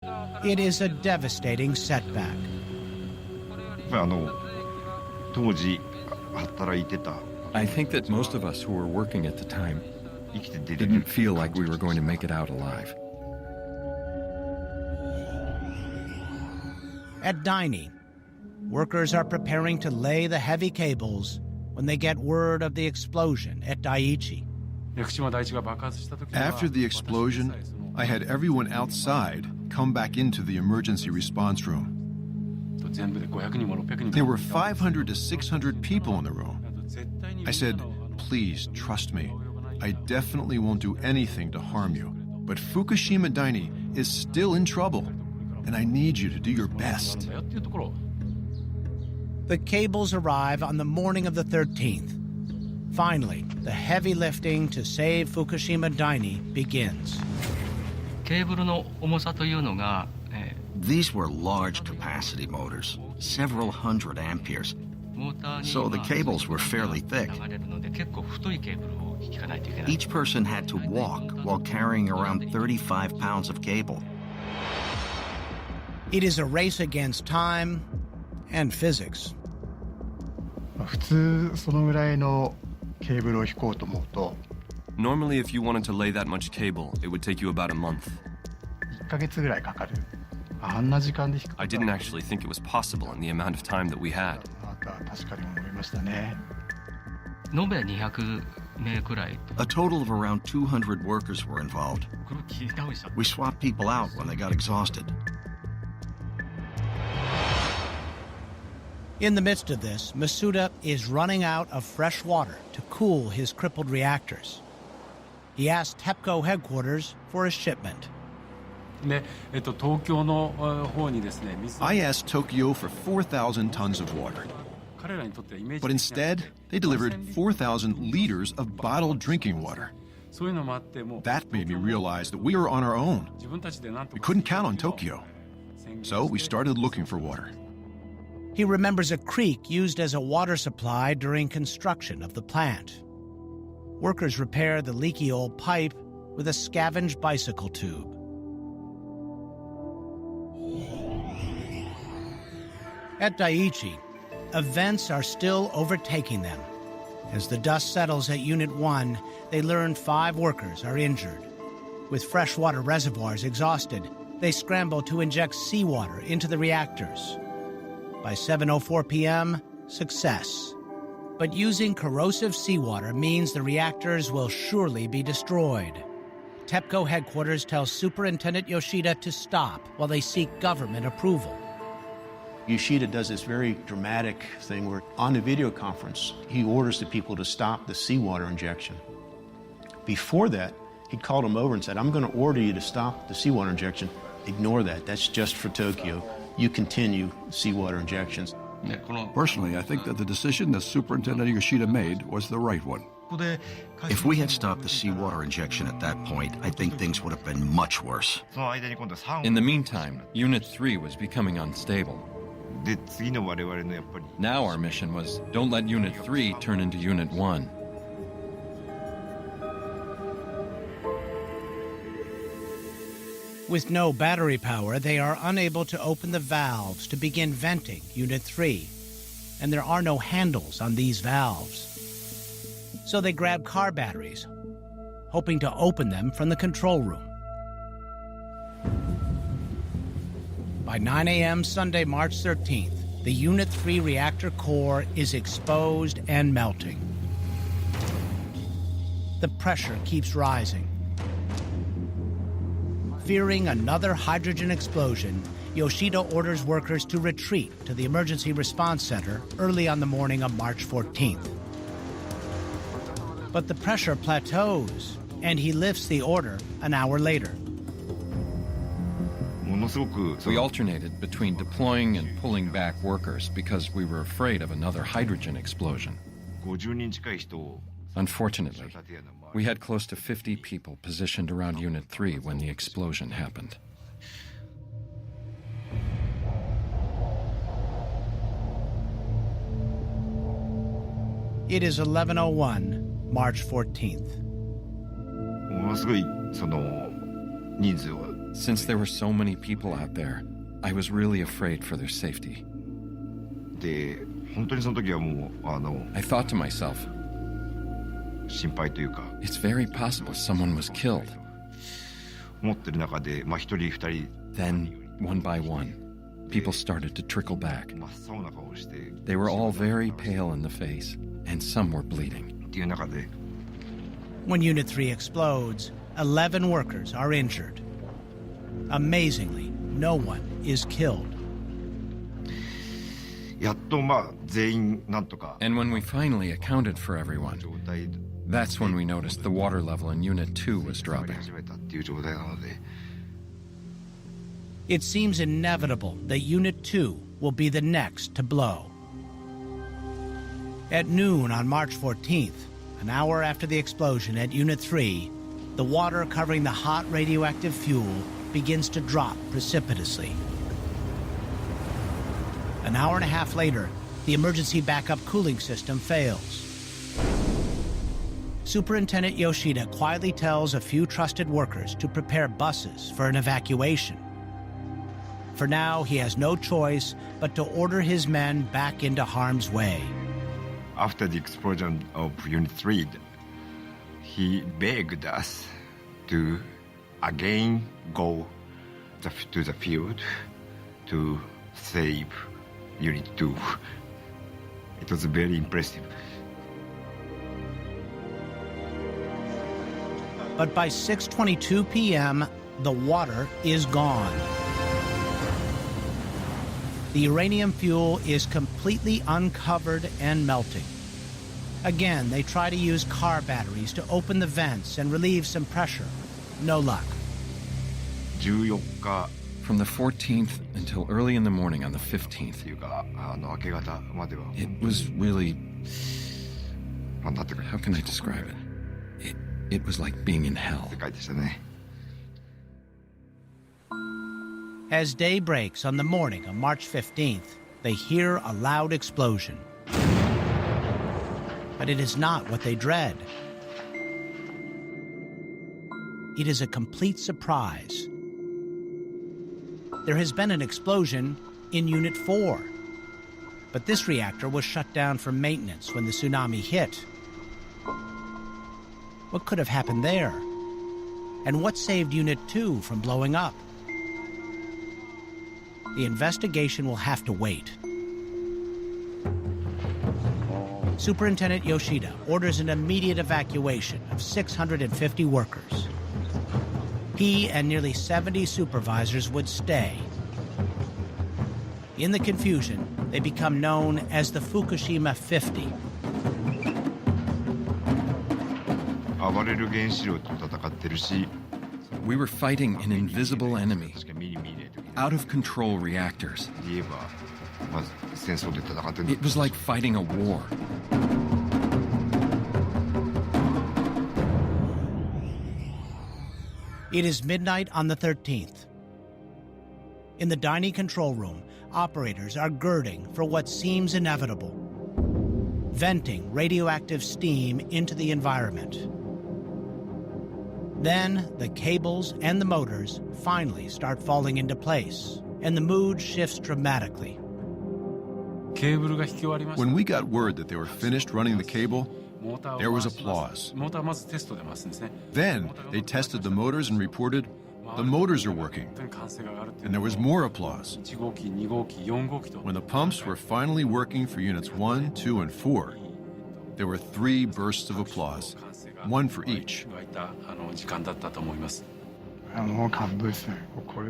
It is a devastating setback. 当時働いてた I think that most of us who were working at the time didn't feel like we were going to make it out alive. At Daini, workers are preparing to lay the heavy cables when they get word of the explosion at Daiichi. After the explosion, I had everyone outside come back into the emergency response room. There were 500 to 600 people in the room. I said, please trust me. I definitely won't do anything to harm you. But Fukushima Daini is still in trouble, and I need you to do your best. The cables arrive on the morning of the 13th. Finally, the heavy lifting to save Fukushima Daini begins. These were large capacity motors, several hundred amperes. So the cables were fairly thick. Each person had to walk while carrying around 35 pounds of cable. It is a race against time and physics. 普通そのぐらいのケーブルを引こうと思うと Normally, if you wanted to lay that much cable, it would take you about a month. 1ヶ月ぐらいかかる。あんな時間で引くことは I didn't actually think it was possible in the amount of time that we had. 確かに思いましたね。延べ200名くらい。A total of around 200 workers were involved. We swapped people out when they got exhausted. In the midst of this, Masuda is running out of fresh water to cool his crippled reactors. He asked TEPCO headquarters for a shipment. I asked Tokyo for 4,000 tons of water. But instead, they delivered 4,000 liters of bottled drinking water. That made me realize that we were on our own. We couldn't count on Tokyo. So we started looking for water. He remembers a creek used as a water supply during construction of the plant. Workers repair the leaky old pipe with a scavenged bicycle tube. At Daiichi, events are still overtaking them. As the dust settles at Unit 1, they learn 5 workers are injured. With freshwater reservoirs exhausted, they scramble to inject seawater into the reactors. By 7:04 p.m., success. But using corrosive seawater means the reactors will surely be destroyed. TEPCO headquarters tells Superintendent Yoshida to stop while they seek government approval. Yoshida does this very dramatic thing where on the video conference, he orders the people to stop the seawater injection. Before that, he called them over and said, I'm going to order you to stop the seawater injection. Ignore that. That's just for Tokyo. You continue seawater injections. Personally, I think that the decision that Superintendent Yoshida made was the right one. If we had stopped the seawater injection at that point, I think things would have been much worse. In the meantime, Unit 3 was becoming unstable. Now our mission was, don't let Unit 3 turn into Unit 1. With no battery power, they are unable to open the valves to begin venting Unit 3, and there are no handles on these valves. So they grab car batteries, hoping to open them from the control room. By 9 a.m. Sunday, March 13th, the Unit 3 reactor core is exposed and melting. The pressure keeps rising. Fearing another hydrogen explosion, Yoshida orders workers to retreat to the Emergency Response Center early on the morning of March 14th. But the pressure plateaus, and he lifts the order an hour later. We alternated between deploying and pulling back workers because we were afraid of another hydrogen explosion. Unfortunately, we had close to 50 people positioned around Unit 3 when the explosion happened. It is 11:01, March 14th. Since there were so many people out there, I was really afraid for their safety. で本当にその時はもうI thought to myself, 心配というか it's very possible someone was killed. 思ってる中で一人二人 Then, one by one, people started to trickle back. 真っ青な顔をして They were all very pale in the face, and some were bleeding. っていう中で When Unit 3 explodes, 11 workers are injured. Amazingly, no one is killed. やっと全員なんとか And when we finally accounted for everyone, 状態 that's when we noticed the water level in Unit 2 was 上がり dropping. 始めたっていう状態なので It seems inevitable that Unit 2 will be the next to blow. At noon on March 14th, an hour after the explosion at Unit 3, the water covering the hot radioactive fuel begins to drop precipitously. An hour and a half later, the emergency backup cooling system fails. Superintendent Yoshida quietly tells a few trusted workers to prepare buses for an evacuation. For now, he has no choice but to order his men back into harm's way. After the explosion of Unit 3, he begged us to again go to the field to save Unit 2. It was very impressive. But by 6:22 p.m., the water is gone. The uranium fuel is completely uncovered and melting. Again, they try to use car batteries to open the vents and relieve some pressure. No luck. 14日 From the 14th until early in the morning on the 15th, っていうか明け方までは it was really, なんていうか how can I describe it? It was like being in hell. 世界でしたね As day breaks on the morning of March 15th, they hear a loud explosion. But it is not what they dread. It is a complete surprise. There has been an explosion in Unit 4. But this reactor was shut down for maintenance when the tsunami hit. What could have happened there? And what saved Unit 2 from blowing up? The investigation will have to wait. Superintendent Yoshida orders an immediate evacuation of 650 workers. He and nearly 70 supervisors would stay. In the confusion, they become known as the Fukushima 50. 暴れる原子炉と戦ってるし We were fighting an invisible enemy, 確か目に見えない時 out of control reactors. で言えばまず戦争で戦ってる It was like fighting a war. It is midnight on the 13th. In the dining control room, operators are girding for what seems inevitable, venting radioactive steam into the environment. Then the cables and the motors finally start falling into place, and the mood shifts dramatically. When we got word that they were finished running the cable, there was applause. Then they tested the motors and reported, the motors are working. And there was more applause. When the pumps were finally working for units 1, 2, and 4, there were 3 bursts of applause, one for each.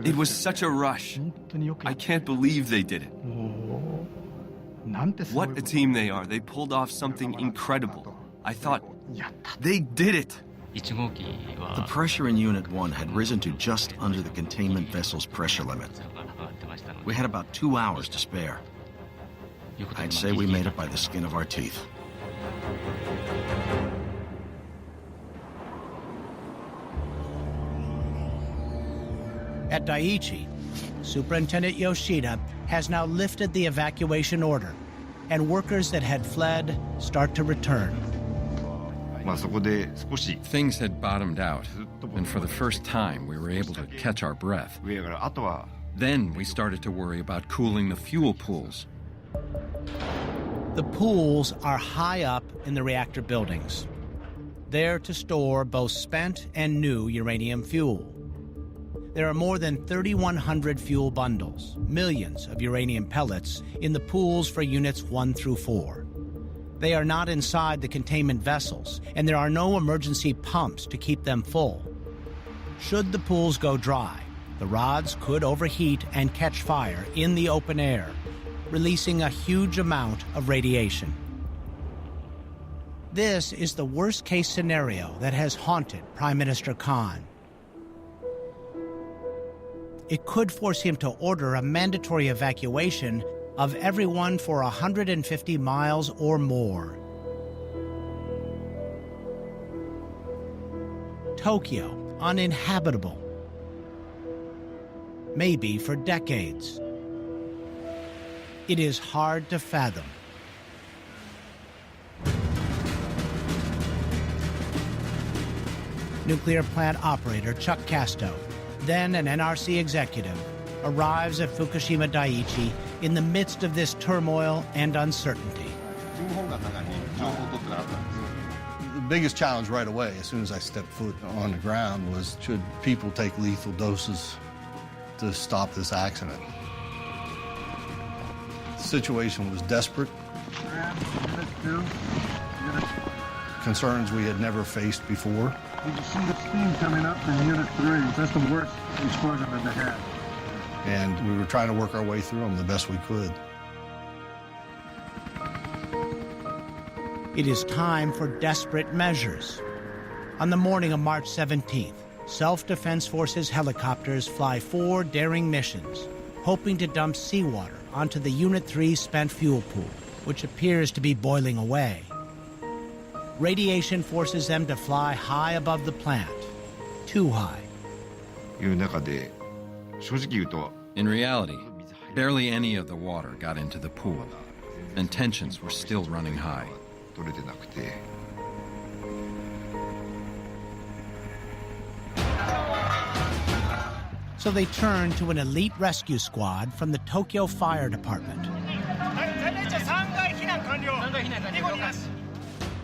It was such a rush. I can't believe they did it. What a team they are. They pulled off something incredible. I thought, they did it. The pressure in Unit 1 had risen to just under the containment vessel's pressure limit. We had about 2 hours to spare. I'd say we made it by the skin of our teeth. At Daiichi, Superintendent Yoshida has now lifted the evacuation order, and workers that had fled start to return. そこで少し Things had bottomed out, and for the first time we were able to catch our breath. 上やからあとは Then we started to worry about cooling the fuel pools. The pools are high up in the reactor buildings, there to store both spent and new uranium fuel. There are more than 3,100 fuel bundles, millions of uranium pellets, in the pools for units 1 through 4. They are not inside the containment vessels, and there are no emergency pumps to keep them full. Should the pools go dry, the rods could overheat and catch fire in the open air, releasing a huge amount of radiation. This is the worst-case scenario that has haunted Prime Minister Khan. It could force him to order a mandatory evacuation of everyone for 150 miles or more. Tokyo, uninhabitable. Maybe for decades. It is hard to fathom. Nuclear plant operator Chuck Casto, then an NRC executive, arrives at Fukushima Daiichi in the midst of this turmoil and uncertainty. The biggest challenge right away, as soon as I stepped foot on the ground, was should people take lethal doses to stop this accident? The situation was desperate. Concerns we had never faced before. Did you see the steam coming up from Unit 3? That's the worst explosion I've ever had. And we were trying to work our way through them the best we could. It is time for desperate measures. On the morning of March 17th, Self-Defense Forces helicopters fly 4 daring missions, hoping to dump seawater onto the Unit 3 spent fuel pool, which appears to be boiling away. Radiation forces them to fly high above the plant, too high. いう中で正直言うと In reality, barely any of the water got into the pool, and tensions were still running high. 取れてなくて So they turn to an elite rescue squad from the Tokyo Fire Department.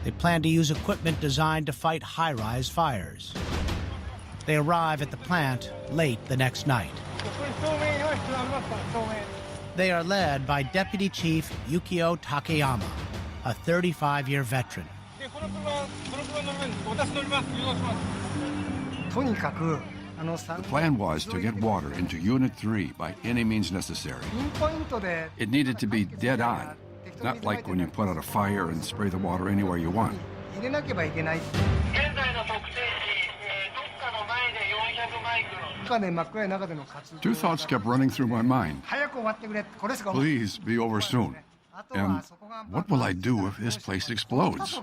They plan to use equipment designed to fight high-rise fires. They arrive at the plant late the next night. They are led by Deputy Chief Yukio Takeyama, a 35-year veteran. The plan was to get water into Unit 3 by any means necessary. It needed to be dead on, not like when you put out a fire and spray the water anywhere you want. Two thoughts kept running through my mind. Please be over soon. And what will I do if this place explodes?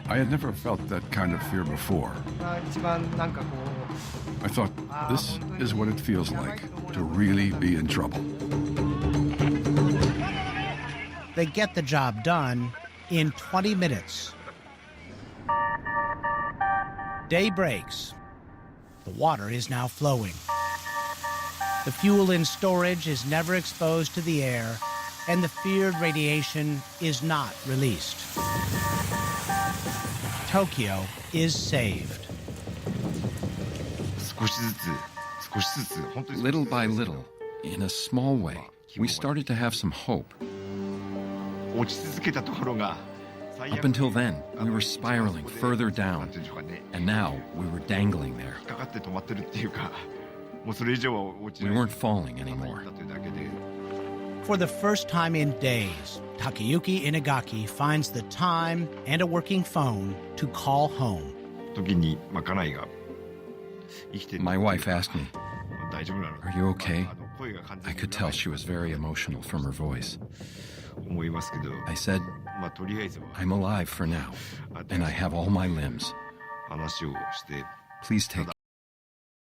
I had never felt that kind of fear before. I thought, this is what it feels like to really be in trouble. They get the job done in 20 minutes. Day breaks. The water is now flowing. The fuel in storage is never exposed to the air, and the feared radiation is not released. Tokyo is saved. Little by little, in a small way, we started to have some hope. Up until then, we were spiraling further down, and now we were dangling there. We weren't falling anymore. For the first time in days, Takeyuki Inagaki finds the time and a working phone to call home. My wife asked me, "Are you okay?" I could tell she was very emotional from her voice. I said, I'm alive for now, and I have all my limbs. Please take